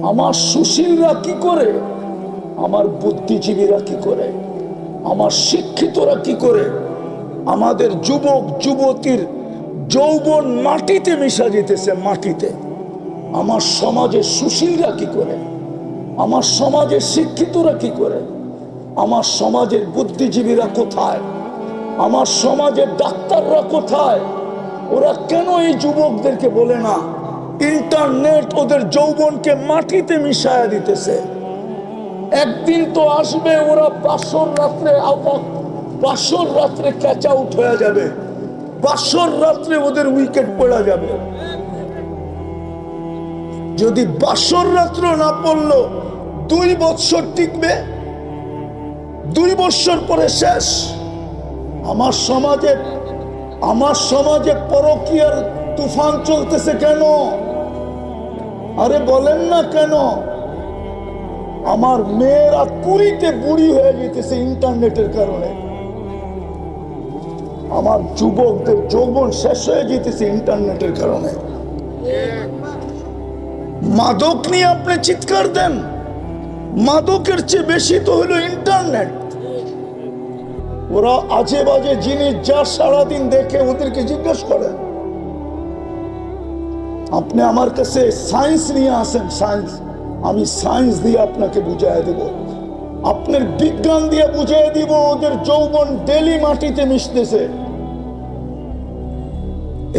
আমার সুশীলরা কি করে, আমার বুদ্ধিজীবীরা কি করে, আমার শিক্ষিতরা কি করে, আমাদের যুবক যুবতীর যৌবন মাটিতে মিশা যেতেছে, মাটিতে। আমার সমাজের সুশীলরা কি করে, আমার সমাজের শিক্ষিতরা কি করে, আমার সমাজের বুদ্ধিজীবীরা কোথায়, আমার সমাজের ডাক্তাররা কোথায়? ওরা কেন এই যুবকদেরকে বলে না ইন্টারনেট ওদের যৌবনকে মাটিতে মিশায়া দিতেছে? একদিন তো আসবে ওরা বাসর রাত্রে ক্যাচ আউট হয়ে যাবে, বাসর রাত্রে ওদের উইকেট পড়া যাবে। যদি বাসর রাত্র না পড়লো 2 বছর টিকবে, 2 বছর পরে শেষ। আমার সমাজে পরকীয়ার তুফান চলতেছে কেন? আরে বলেন না কেন? আমার মেয়েরা কুড়িতে বুড়ি হয়ে যেতেছে ইন্টারনেটের কারণে, আমার যুবকদের যৌবন শেষ হয়ে যেতেছে ইন্টারনেটের কারণে। মাদক নিয়ে আপনি চিৎকার দেন, মাদকের চেয়ে বেশি তো হলো ইন্টারনেট। ওরা আজে বাজে জিনিস যা সারাদিন দেখে ওদেরকে জিজ্ঞেস করেন। আপনি আমার কাছে সায়েন্স নিয়ে আসেন, সায়েন্স, আমি সায়েন্স দিয়ে আপনাকে বুঝাই দেব, আপনার বিজ্ঞান দিয়ে বুঝাই দিব ওদের যৌবন ডেলি মাটিতে মিশতেছে।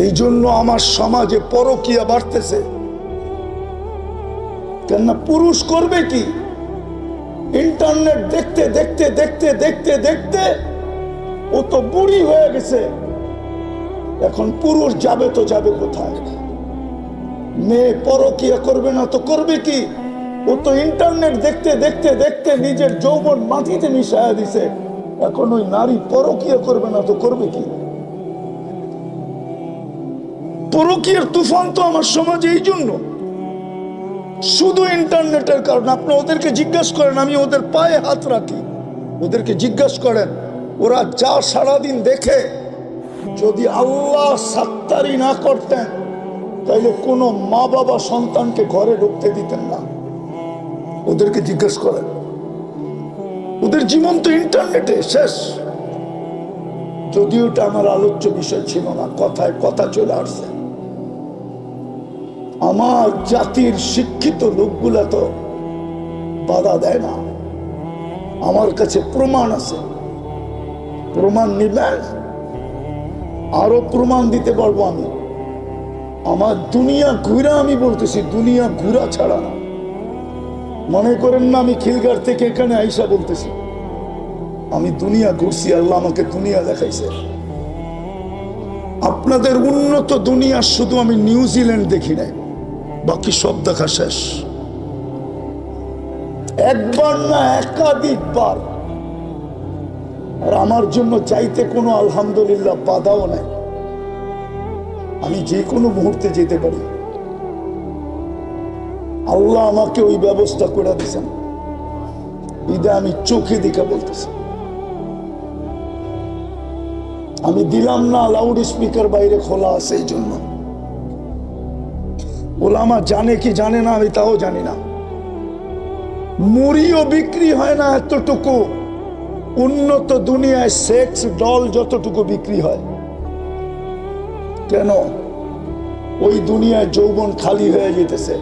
এই জন্য আমার সমাজে পরকীয়া বাড়তেছে। কেননা পুরুষ করবে কি? ইন্টারনেট দেখতে দেখতে দেখতে দেখতে দেখতে ও তো বুড়ি হয়ে গেছে। এখন পুরুষ যাবে তো যাবে কোথায়? মেয়ে পরকীয়া করবে না তো করবে কি? ও তো ইন্টারনেট দেখতে দেখতে দেখতে নিজের যৌবন মাটিতে মিশায়া দিছে। এখন ওই নারী পরকীয়া করবে না তো করবে কি? পরকীয়ার তুফান তো আমার সমাজে এই জন্য, শুধু ইন্টারনেটের কারণে। আপনি ওদেরকে জিজ্ঞাসা করেন, আমি ওদের পায়ে হাত রাখি, ওদেরকে জিজ্ঞাসা করেন ওরা যা সারাদিন দেখে, যদি আল্লাহ সাত্তারি না করতেন তাইলে কোনো মা বাবা সন্তানকে ঘরে ঢুকতে দিতেন না। ওদেরকে জিজ্ঞেস করেন, ওদের জীবন তো ইন্টারনেটে শেষ। যদিও এটা আমার আলোচ্য বিষয় ছিল না, কথায় কথা চলে আসছে। আমার জাতির শিক্ষিত লোকগুলা তো বাধা দেয় না। আমার কাছে প্রমাণ আছে, প্রমাণ নিবেন, আরো প্রমাণ দিতে পারবো আমি। আমার দুনিয়া ঘুরা, আমি বলতেছি দুনিয়া ঘুরা ছাড়া না। মনে করেন না আমি খিলগাঁও থেকে এখানে আইসা বলতেছি, আমি দুনিয়া ঘুরছি, আল্লাহ আমাকে দুনিয়া দেখাইছে। আপনাদের উন্নত দুনিয়া শুধু আমি নিউজিল্যান্ড দেখি নাই, বাকি সব দেখা শেষ। একবার না একাধিকবার। আর আমার জন্য চাইতে কোনো আলহামদুলিল্লাহ বাধাও নাই, আমি যে কোনো মুহূর্তে যেতে পারি। আল্লাহ আমাকে ওই ব্যবস্থা করে দিয়েছেন, ঈদে আমি চোখে দেখে বলতেছি। আমি দিলাম না, লাউড স্পিকার বাইরে খোলা আছে, এই জন্য। ওলামা জানে কি জানে না আমি তাও জানি না। মুড়িও বিক্রি হয় না এতটুকু উন্নত দুনিয়ায় সেক্স ডল যতটুকু বিক্রি হয়। কেন? ওই দুনিয়ায় যৌবন খালি হয়ে যেতেছে।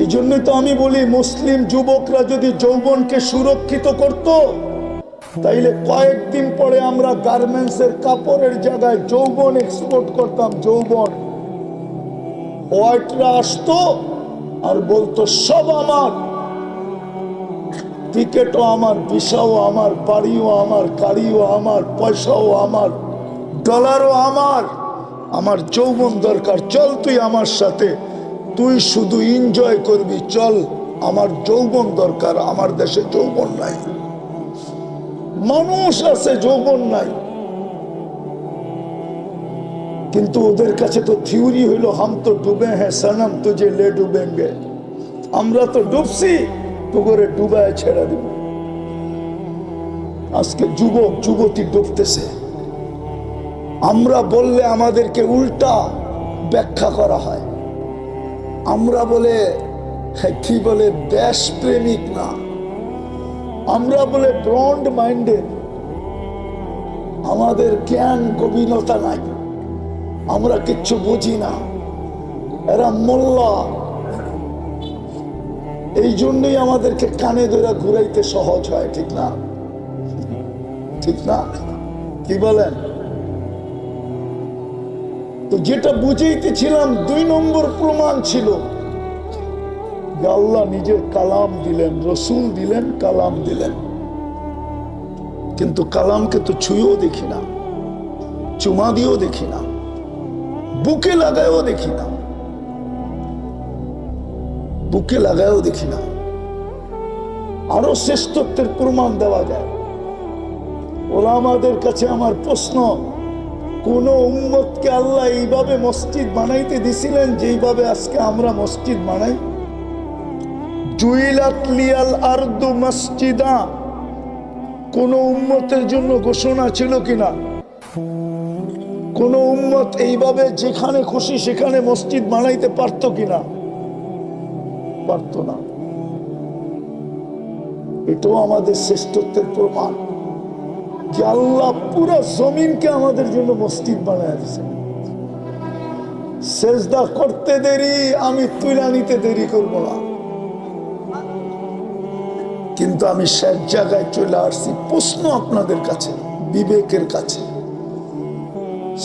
এই জন্যই তো আমি বলি, মুসলিম যুবকরা যদি যৌবনকে সুরক্ষিত করত, তাইলে কয়েকদিন পরে আমরা গার্মেন্টসের কাপড়ের জায়গায় যৌবন এক্সপোর্ট করতাম। যৌবন হোয়াইটরা আসতো আর বলতো সব আমার, টিকেটও আমার, ভিসাও আমার, বাড়িও আমার, গাড়িও আমার, পয়সাও আমার, ডলারও আমার। আমার যৌবন দরকার, চল তুই আমার সাথে, তুই শুধু এনজয় করবি, চল। আমার যৌবন দরকার। আমার দেশে যৌবন নাই, মানুষ আছে যৌবন নাই। কিন্তু ওদের কাছে তো থিওরি হইলো হাম তো ডুবে হ্যাঁ সনম তুঝে লে ডুবেঙ্গে। আমরা তো ডুবছি, তো করে ডুবায় ছেড়ে দিব। আজকে যুবক যুবতী ডুবতেছে। আমরা বললে আমাদেরকে উল্টা ব্যাখ্যা করা হয়। আমরা বলে কি বলে দেশ প্রেমিক না, আমরা বলে ব্রন্ড মাইন্ডেড, আমাদের জ্ঞান গভীরতা নাই, আমরা কিচ্ছু বুঝি না, এরা মোল্লা। এই জন্যই আমাদেরকে কানে ধরে ঘুরাইতে সহজ হয়, ঠিক না? ঠিক না? কি বলেন? তো যেটা বুঝাইতেছিলাম 2 নম্বর প্রমাণ ছিল যে আল্লাহ নিজের কালাম দিলেন, রসুল দিলেন, কালাম দিলেন, কিন্তু কালামকে তো ছুঁয়েও দেখি না, চুমা দিয়েও দেখি না, বুকে লাগায়ও দেখি না, বুকে লাগায়ও দেখি না। আরো শ্রেষ্ঠত্বের প্রমাণ দেওয়া যায়। ওলামাদের কাছে আমার প্রশ্ন, কোন উম্মতকে আল্লাহ এইভাবে মসজিদ বানাইতে দিছিলেন যেইভাবে আজকে আমরা মসজিদ বানাই? জুইলাত লিয়াল আরদু মসজিদা, কোন উম্মতের জন্য ঘোষণা ছিল কিনা? কোন উম্মত এইভাবে যেখানে খুশি সেখানে মসজিদ বানাইতে পারত কিনা? পারত না। এটাও আমাদের শ্রেষ্ঠত্বের প্রমাণ যে আল্লাহ পুরো জমিনকে আমাদের জন্য মসজিদ বানায় দিয়েছে। সেজদা করতে দেরি, আমি তুলে নিতে দেরি করব না, কিন্তু আমি শেষ জায়গায় চলে আসছি। প্রশ্ন আপনাদের কাছে, বিবেকের কাছে,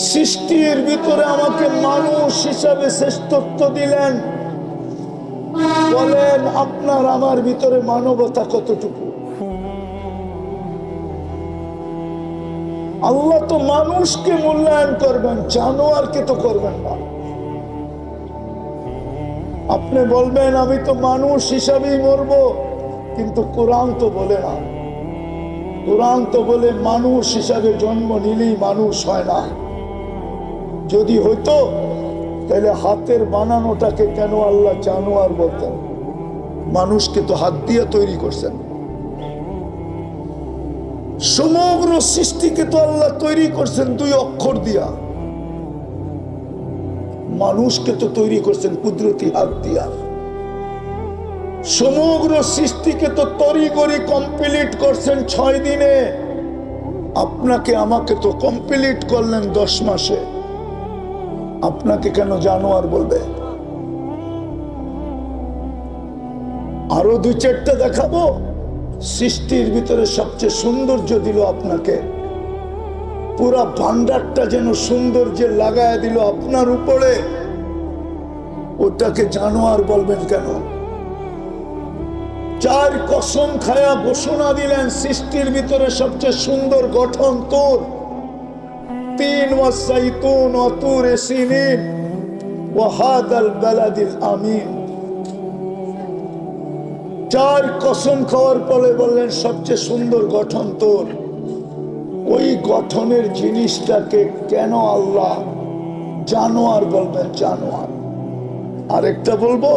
সৃষ্টির ভিতরে আমাকে মানুষ হিসাবে শ্রেষ্ঠত্ব দিলেন, বলেন আপনার আমার ভিতরে মানবতা কতটুকু? আল্লাহ তো মানুষকে মূল্যায়ন করবেন, জানোয়ারকে তো করবেন না। আপনি বলবেন আমি তো মানুষ হিসাবেই মরবো, কিন্তু কোরআন তো বলে না। কোরআন তো বলে মানুষ হিসাবে জন্ম নিলেই মানুষ হয় না। যদি হইতো তাহলে হাতের বানানোটাকে কেন আল্লাহ জানোয়ার বলতেন? মানুষকে তো হাত দিয়ে তৈরি করছেন। সমগ্র সৃষ্টিকে তো আল্লাহ তৈরি করছেন 2 অক্ষর দিয়া, মানুষকে তো তৈরি করছেন কুদরতি হাত দিয়া। সমগ্র সৃষ্টিকে তো তৈরি কমপ্লিট করছেন 6 দিনে, আপনাকে আমাকে তো কমপ্লিট করলেন 10 মাসে। আপনাকে কেন জানোয়ার বলবে? আরো 2-4টা দেখাবো। সৃষ্টির ভিতরে সবচেয়ে সৌন্দর্য দিল আপনাকে, পুরা ভান্ডারটা যেন সৌন্দর্যে লাগায় দিল আপনার উপরে, ওটাকে জানোয়ার বলবেন কেন? 4 কসম খায়া ঘোষণা দিলেন সৃষ্টির ভিতরে সবচেয়ে সুন্দর গঠন তোর। 3 ওয়াসাইতুন ওয়া তুরে সিনিন ওয়া হাদাল বালাদিল আমিন। 4 কসম খাওয়ার পরে বললেন সবচেয়ে সুন্দর গঠন তোর। ওই গঠনের জিনিসটাকে কেন আল্লাহ জানোয়ার বলবেন? জানোয়ার। আরেকটা বলবো,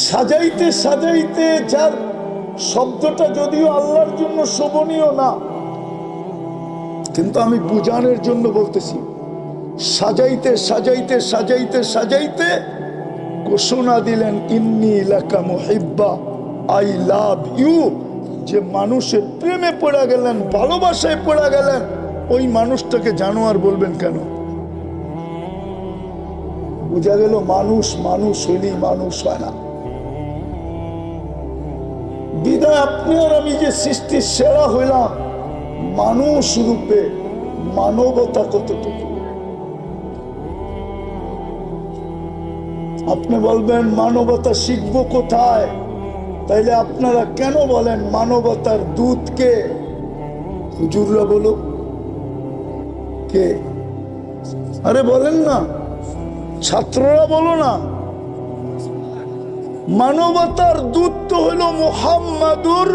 সাজাইতে সাজাইতে, যার শব্দটা যদিও আল্লাহর জন্য শোভনীয় না, কিন্তু আমি বুঝানোর জন্য বলতেছি, সাজাইতে সাজাইতে সাজাইতে সাজাইতে ঘোষণা দিলেন ইন্নী লাকা মুহিব্বা, আই লাভ ইউ। যে মানুষের প্রেমে পড়ে গেলেন, ভালোবাসায় পড়ে গেলেন, ওই মানুষটাকে জানোয়ার বলবেন কেন? বুঝা গেল মানুষ মানুষ হইলেই মানুষ হয় না। বিদায় আপনি আর আমি যে সৃষ্টির সেরা হইলাম, মানুষ রূপে মানবতা কতটুকু? আপনি বলবেন মানবতা শিখবো কোথায়? তাইলে আপনারা কেন বলেন মানবতার দূত কে? হুজুররা বলো কে? আরে বলেন না, ছাত্ররা বলো না। মানবতার দূত তো হলো মুহাম্মাদুর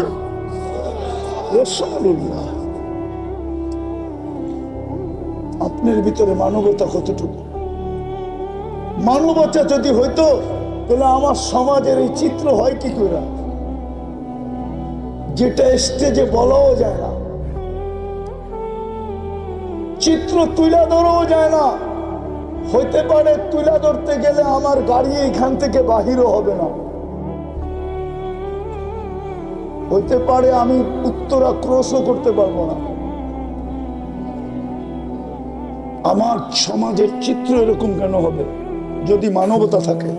রাসূলুল্লাহ। আপনার ভিতরে মানবতা কতটুকু? মানবতা যদি হইতো তাহলে আমার সমাজের এই চিত্র হয় কি করে, যেটা স্টেজে বলাও যায় না, চিত্র তুলে ধরাও যায় না, হইতে পারে তুলা ধরতে গেলে আমার গাড়ি এখান থেকে বাহিরও হবে না, হইতে পারে আমি উত্তরা ক্রসও করতে পারবো না। আমার সমাজের চিত্র এরকম কেন হবে যদি মানবতা থাকে?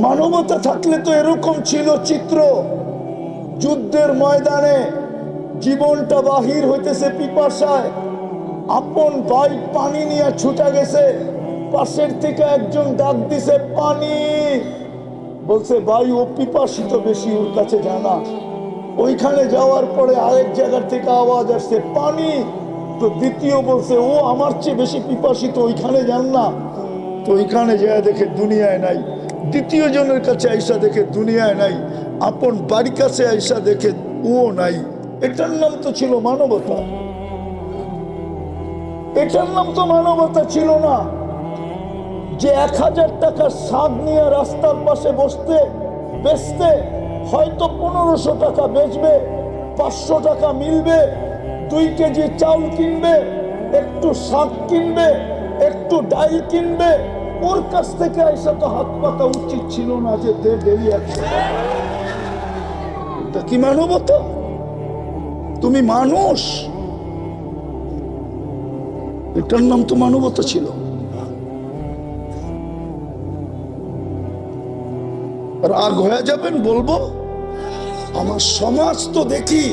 মানবতা থাকলে তো এরকম ছিল চিত্র। যুদ্ধের ময়দানে জীবনটা বাহির হইতেছে পিপাসায়, আপন ভাই পানি নিয়ে ছুটে গেছে, পাশের থেকে একজন ডাক দিছে পানি, বলছে ভাই ও পিপাসিত বেশি, ওর কাছে জানা। ওইখানে যাওয়ার পরে আরেক জায়গা থেকে আওয়াজ আসছে পানি, তো দ্বিতীয় বলছে ও আমার চেয়ে বেশি পিপাসিত, ওইখানে যান না। তো ওইখানে যায় দেখে দুনিয়ায় নাই। দ্বিতীয় জনের কাছে আইসা দেখে দুনিয়ায় নাই, আপন বাড়ির কাছে আইসা দেখে ও নাই। এটার নাম তো ছিল মানবতা, এটার নাম তো মানবতা ছিল না। যে 1000 টাকার শাক নিয়ে রাস্তার পাশে বসতে বেচতে হয়তো 1500 টাকা বেচবে, 500 টাকা মিলবে, 2 কেজি চাউল কিনবে, একটু শাক কিনবে, একটু ডাল কিনবে, ওর কাছ থেকে আইসা তো হাত পাতা উচিত ছিল না যে দেরি আছে। এটা কি মানবতা? তুমি মানুষ, এটার নাম তো মানবতা ছিল। রাগ হয়ে যাবেন বলবো, আমার সমাজ তো দেখি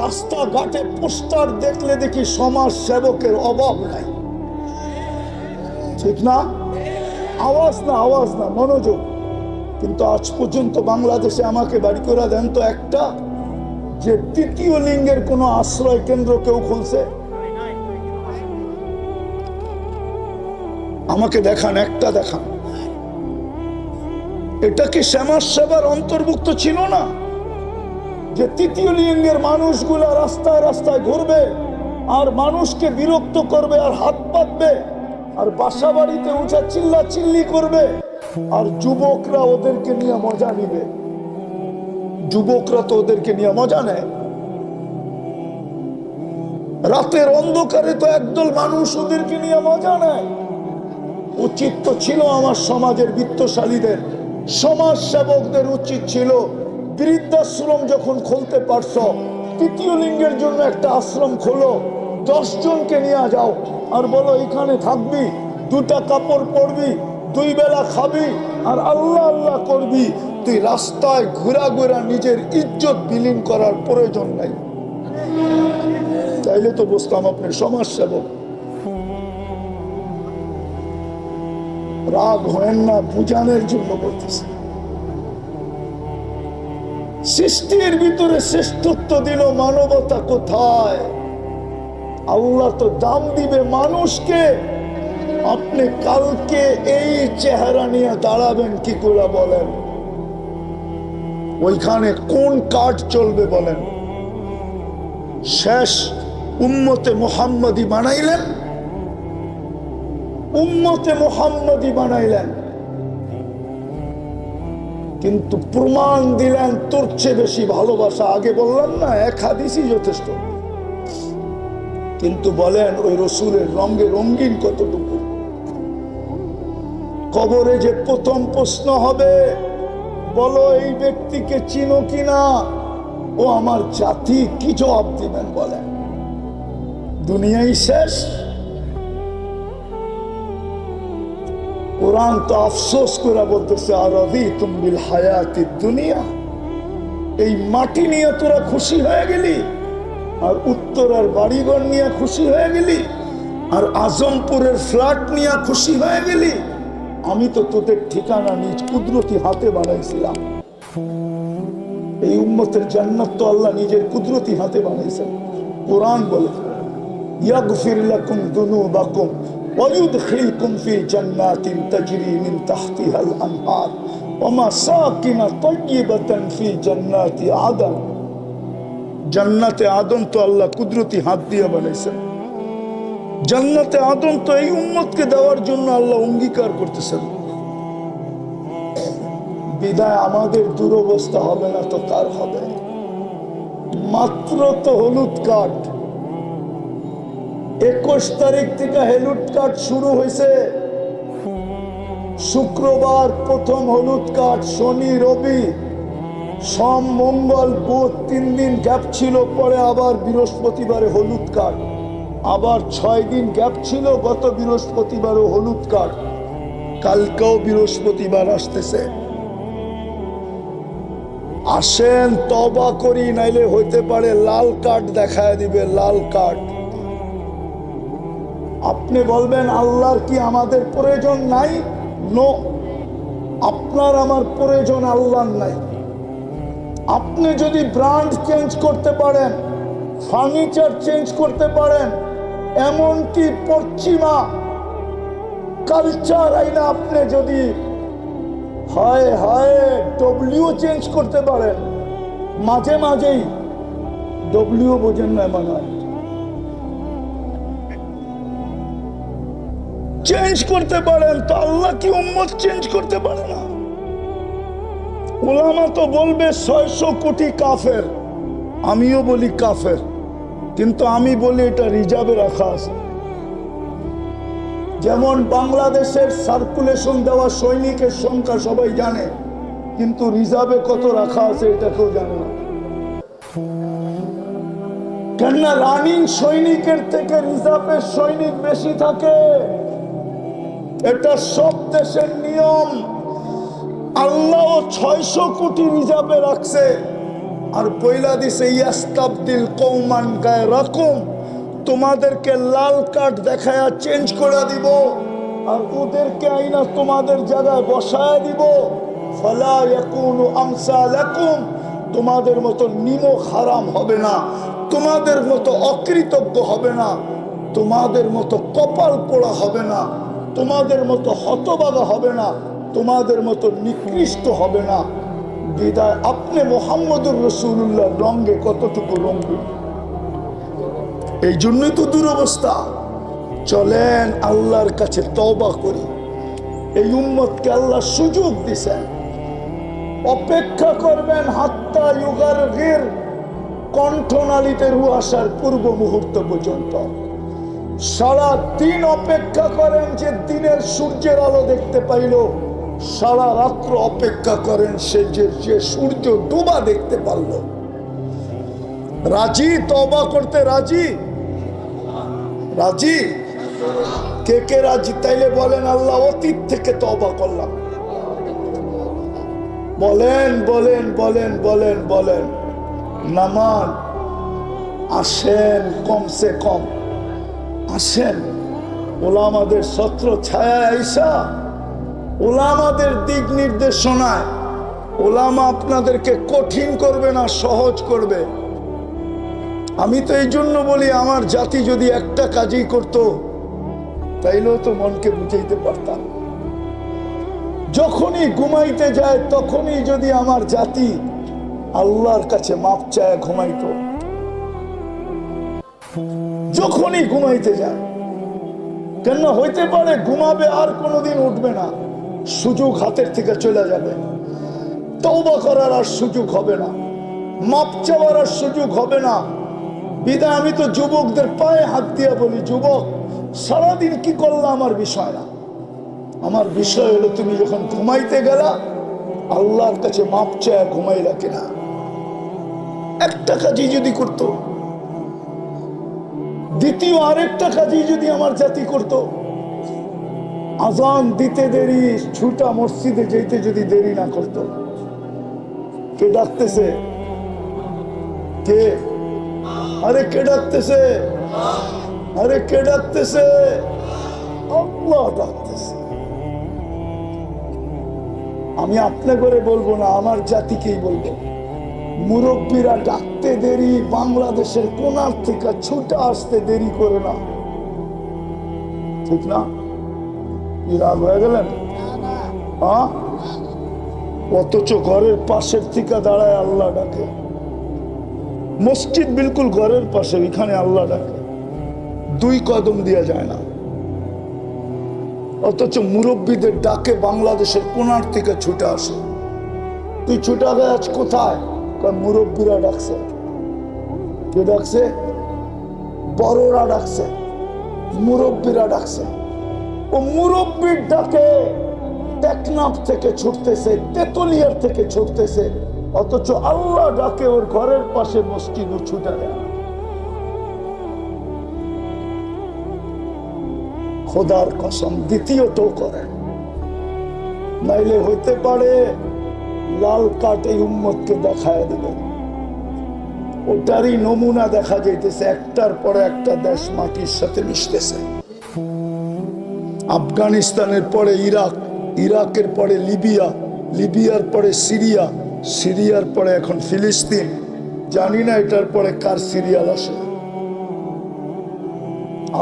রাস্তাঘাটে পোস্টার দেখলে দেখি সমাজ সেবকের অভাব নাই, ঠিক না? আওয়াজ না, আওয়াজ না, মনোযোগ। কিন্তু আজ পর্যন্ত বাংলাদেশে আমাকে বাড়ি করে দেন তো একটা, যে তৃতীয় লিঙ্গের কোন আশ্রয় কেন্দ্র কেউ খুলছে? আমাকে দেখান, একটা দেখান। এটা কি সমাজ সেবার অন্তর্ভুক্ত ছিল না? যে তৃতীয় লিঙ্গের মানুষগুলা রাস্তায় রাস্তায় ঘুরবে আর মানুষকে বিরক্ত করবে আর হাত পাতবে আর বাসা বাড়িতে উঠে চিল্লা চিল্লি করবে, আর যুবকরা ওদেরকে নিয়ে মজা নিবে। যুবকরা তো ওদেরকে নিয়ে মজা নেয়। রাতের অন্ধকারে তো একদল মানুষ ওদেরকে নিয়ে মজা নেয়। উচিত তো ছিল আমার সমাজের বিত্তশালীদের, সমাজ সেবকদের উচিত ছিল বৃদ্ধাশ্রম যখন খুলতে পারছো, তৃতীয় লিঙ্গের জন্য একটা আশ্রম খোলো, 10 জনকে নিয়ে যাও আর বলো এখানে থাকবি, 2টা কাপড় পরবি, 2 বেলা খাবি আর আল্লাহ আল্লাহ করবি। তুই রাস্তায় ঘুরা ঘুরা নিজের ইজ্জত বিলীন করার প্রয়োজন নাই। তাইলে তো বুঝতাম আপনি সমাজ সেবক। রাগ হয় না, বুঝানোর জন্য বলতেছে। সৃষ্টির ভিতরে শ্রেষ্ঠত্ব দিল, মানবতা কোথায়? আল্লাহ তো দাম দিবে মানুষকে। আপনি কালকে এই চেহারা নিয়ে দাঁড়াবেন কি করে বলেন? ওইখানে কোন কার্ড চলবে বলেন? শেষ উম্মতে মুহাম্মদী বানাইলেন, উম্মতে মুহাম্মদী বানাইলেন, কিন্তু প্রমাণ দিলেন তোর চেয়ে বেশি ভালোবাসা। আগে বললাম না, 1 হাদিসই যথেষ্ট, কিন্তু বলেন ওই রসুলের রঙে রঙিন কতটুকু। কবরে যে প্রথম প্রশ্ন হবে, বলো এই ব্যক্তিকে চিনো কিনা, ও আমার জাতি, কি জবাব দিবেন বলেন? দুনিয়াই শেষ। কোরআন তো আফসোস করে বলতেছে আরাদিতুম বিল হায়াতিদ দুনিয়া, এই মাটি নিয়ে তোরা খুশি হয়ে গেলি, আর উত্তরার বাড়িঘর নিয়ে খুশি হয়ে গেলি, আর আজমপুরের ফ্ল্যাট নিয়ে খুশি হয়ে গেলি। আমি তো তোদের ঠিকানা নিজ কুদরতি হাতে বানাইছিলাম। এই উম্মতের জান্নাত তো আল্লাহ নিজের কুদরতি হাতে বানাইছেন। কোরআন বলে ইয়াগফির লাকুম যুনুবাকুম ওয়া ইউদখিলকুম ফি জান্নাতিন তাজরি মিন তাহতিহাল আনহার ওয়া মাসাকিন তাইয়্যিবাতান ফি জান্নাতি আদন। জান্নাতে আদম তো আল্লাহ কুদরতি হাত দিয়ে বানাইছেন। জান্নাতে আদম তো এই উম্মতকে দেওয়ার জন্য আল্লাহ অঙ্গীকার করতেছেন। বিদায় আমাদের দুরবস্থা হবে না তো কার হবে? মাত্র তো হলুদ কার্ড, 21 তারিখ থেকে হলুদ কার্ড শুরু হয়েছে। শুক্রবার প্রথম হলুদ কার্ড, শনি রবি সোম মঙ্গল বুধ 3 দিন গ্যাপ ছিল, পরে আবার বৃহস্পতিবারে হলুদ কার্ড, আবার 6 দিন গ্যাপ ছিল, গত বৃহস্পতিবারও হলুদ কার্ড, কালকেও বৃহস্পতিবার আসতেছে। আসেন তওবা করি, নাইলে হইতে পারে লাল কার্ড দেখায় দিবে, লাল কার্ড। আপনি বলবেন আল্লাহর কি আমাদের প্রয়োজন নাই? নো, আপনার আমার প্রয়োজন আল্লাহর নাই। আপনি যদি ব্র্যান্ড চেঞ্জ করতে পারেন, ফার্নিচার চেঞ্জ করতে পারেন, এমনকি পশ্চিমা কালচার আইনা আপনি যদি হয় হয় ডব্লিউ চেঞ্জ করতে পারেন, মাঝে মাঝেই ডব্লিউ বোঝেন না মনে হয়, চেঞ্জ করতে পারেন, তো আল্লাহ কি উম্মত চেঞ্জ করতে পারে না? উলামা তো বলবে 600 কোটি কাফের, আমিও বলি কাফের, কিন্তু আমি বলি এটা রিজার্ভে রাখা আছে। যেমন বাংলাদেশের সার্কুলেশন দেওয়া সৈনিকের সংখ্যা সবাই জানে, কিন্তু রিজার্ভে কত রাখা আছে এটা কেউ জানে না। কেননা রানিং সৈনিকের থেকে রিজার্ভের সৈনিক বেশি থাকে, এটা সব দেশের নিয়ম। আল্লাহ 600 কোটি রিজার্ভে রাখছে, আর বইলা দিছে ইয়াস্তাবদিল কওমান গায়রাকুম, তোমাদেরকে লাল কার্ড দেখায়া চেঞ্জ করে দিব, আর ওদেরকে আইনা তোমাদের জায়গায় বসায় দিব। ফালা ইয়াকুনু আমসালাকুম, তোমাদের মতো নিমক হারাম হবে না, তোমাদের মতো অকৃতজ্ঞ হবে না, তোমাদের মতো কপাল পোড়া হবে না, তোমাদের মতো হতভাগা হবে না, তোমাদের মতো নিকৃষ্ট হবে না। বিদায় আপনি মুহাম্মদুর রাসূলুল্লাহ রঙে কতটুকু রঙিন। এই জন্যই তো দুরবস্থা। চলেন আল্লাহর কাছে তওবা করি। এই উম্মতকে আল্লাহ সুযোগ দিছেন, অপেক্ষা করবেন হাত্তা ইউগারগির, কণ্ঠনালীতে রূহ আসার পূর্ব মুহূর্ত পর্যন্ত। সারা দিন অপেক্ষা করেন যে দিনের সূর্যের আলো দেখতে পাইল, সারা রাত্র অপেক্ষা করেন সে যে সূর্য ডুবা দেখতে পারল। রাজি? তওবা করতে রাজি? রাজি? কে কে রাজি? তাইলে বলেন আল্লাহ অতীত থেকে তওবা করলাম। বলেন বলেন বলেন বলেন বলেন। নামান আসেন, কমসে কম আসেন। ওলামাদের ছত্র ছায়া আইসা, ওলামাদের দিক নির্দেশনায়, ওলামা আপনাদেরকে কঠিন করবে না, সহজ করবে। আমি তো এই জন্য বলি, আমার জাতি যদি একটা কাজই করত তাইলেও তো মনকে বুঝাইতে পারতাম। যখনই ঘুমাইতে যায় তখনই যদি আমার জাতি আল্লাহর কাছে মাপ চায় ঘুমাইতো, যখনই ঘুমাইতে যায়। কেন হইতে পারে ঘুমাবে আর কোনোদিন উঠবে না, সুযোগ হাতের থেকে চলে যাবে, তওবা করার আর সুযোগ হবে না, মাপ চাওয়ার আর সুযোগ হবে না। বিদায় আমি তো যুবকদের পায়ে হাত দিয়া বলি, যুবক সারাদিন কি করলা আমার বিষয় না, আমার বিষয় হলো তুমি যখন ঘুমাইতে গেলা আল্লাহর কাছে মাপ চায় ঘুমাইলা কিনা। একটা কাজই যদি করত, দ্বিতীয় আরেকটা কাজই যদি আমার জাতি করত, আজান দিতে দেরি, ছুটা মসজিদে যেতে যদি দেরি না করত। কে ডাকতেছে? কে? আরে কে ডাকতেছে? আরে কে ডাকতেছে? আল্লাহ ডাকতেছে। আমি আপনি করে বলবো না, আমার জাতিকেই বলবো। মুরব্বীরা ডাকতে দেরি, বাংলাদেশের কোনার থেকে ছুটে আসতে দেরি করে না, ঠিক না? রাগ হয়ে গেলেন? অথচ ঘরের পাশের থেকে দাঁড়ায় আল্লাহ ডাকে। মসজিদ বিলকুল ঘরের পাশে, এখানে আল্লাহ ডাকে, 2 কদম দেওয়া যায় না। অথচ মুরব্বীদের ডাকে বাংলাদেশের কোনার থেকে ছুটে আসে। তুই ছুটে আজ কোথায়? মুরব্বীরা ডাকছে। কে ডাকছে? বড়রা ডাকছে। মুরব্বীরা ডাকছে, ও মুরব্বীর ডাকে টেকনাফ থেকে ছুটতেছে, তেতুলিয়ার থেকে ছুটতেছে, অথচ আল্লাহ ডাকে ওর ঘরের পাশে মসজিদ ছুটে দেয়। খোদার কসম দ্বিতীয়ত করে, নাইলে হইতে পারে লাল কার্ড এই উম্মতকে দেখায় দিবে। ওটারই নমুনা দেখা যাইতেছে, একটার পরে একটা দেশ মাটির সাথে মিশতেছে। আফগানিস্তানের পরে ইরাক, ইরাকের পরে লিবিয়া, লিবিয়ার পরে সিরিয়া, সিরিয়ার পরে এখন ফিলিস্তিন। জানি না এটার পরে কার সিরিয়াল আসে।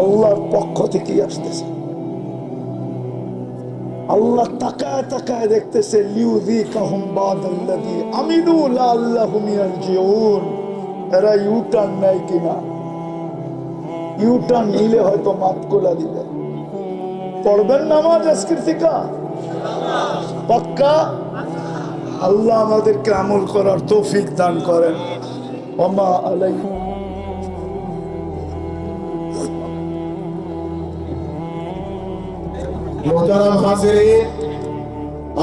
আল্লাহর পক্ষ থেকেই আসতেছে। আল্লাহ তাকায় তাকায় দেখতেছে, লিউযীকাহুম বাদাল্লাযী আমিলু লাআল্লাহুম ইয়ারজিউন। এরা ইউটার্ন নেয় কিনা, ইউটার্ন নিলে হয়তো মাফ করে দিবে। পড়বেন নামাজ আজকের থেকে পাক্কা? আল্লাহ আমাদেরকে আমল করার তৌফিক দান করেন। ওমা আলাইহি। মোহতারাম হাজিরিন,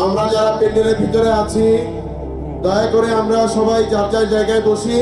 আমরা যারা প্যান্ডেলের ভিতরে আছি, দয়া করে আমরা সবাই যার যার জায়গায় বসি।